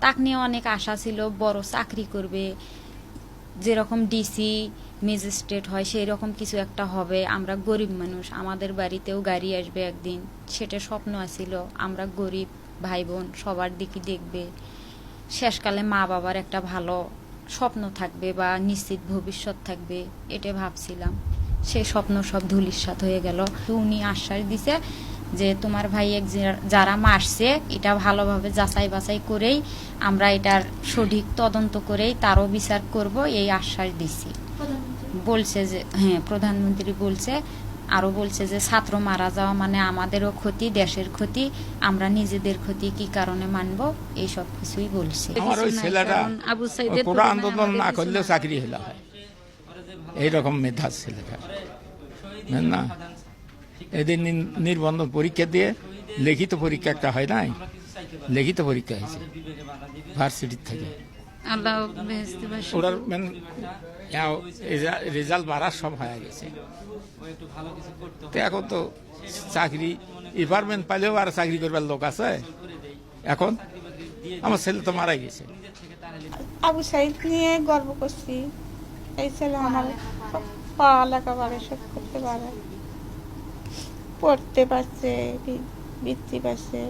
তাক নিয়ে অনেক আশা ছিল, বড় চাকরি করবে, যেরকম ডিসি ম্যাজিস্ট্রেট হয় সেই রকম কিছু একটা হবে। আমরা গরিব মানুষ, আমাদের বাড়িতেও গাড়ি আসবে একদিন, সেটা স্বপ্ন আছিল। আমরা গরিব ভাই বোন, সবার দিকে দেখবে, শেষকালে মা বাবার একটা ভালো স্বপ্ন থাকবে বা নিশ্চিত ভবিষ্যৎ থাকবে, এটা ভাবছিলাম। সেই স্বপ্ন সব ধূলিসাৎ হয়ে গেল। উনি আশ্বাস দিছে যে তোমার ভাই যারা মারছে এটা ভালোভাবে যাচাই বাছাই করেই আমরা এটার সঠিক তদন্ত করেই তারও বিচার করব, এই আশ্বাস দিছি। বলছে যে হ্যাঁ, প্রধানমন্ত্রী বলছে, আরো বলছে যে ছাত্র মারা যাওয়া মানে আমাদেরও ক্ষতি, দেশের ক্ষতি, আমরা নিজেদের ক্ষতি কি কারণে মানবো, এই সব কিছুই বলছে। আমার ওই ছেলেটা কোটা আন্দোলন না করলেও চাকরি হলে হয়, এইরকম মেধার ছেলেটা না। এদের নির্বন্ধন পরীক্ষা দিয়ে লিখিত পরীক্ষা একটা হয় নাই, লিখিত পরীক্ষা হয়েছে ভার্সিটির থেকে। ওটার রেজাল্ট বাড়ার সব হয়ে গেছে। এখন তো চাকরি ডিপার্টমেন্ট পাইলেও আর চাকরি করবার লোক আছে। এখন আমার ছেলে তো মারা গেছে। আবু সাইদ নিয়ে গর্ব করছি। এই ছেলে আমার পড়ালেখা পারে, সব করতে পারে, পড়তে পারছে, বৃত্তি পাচ্ছে,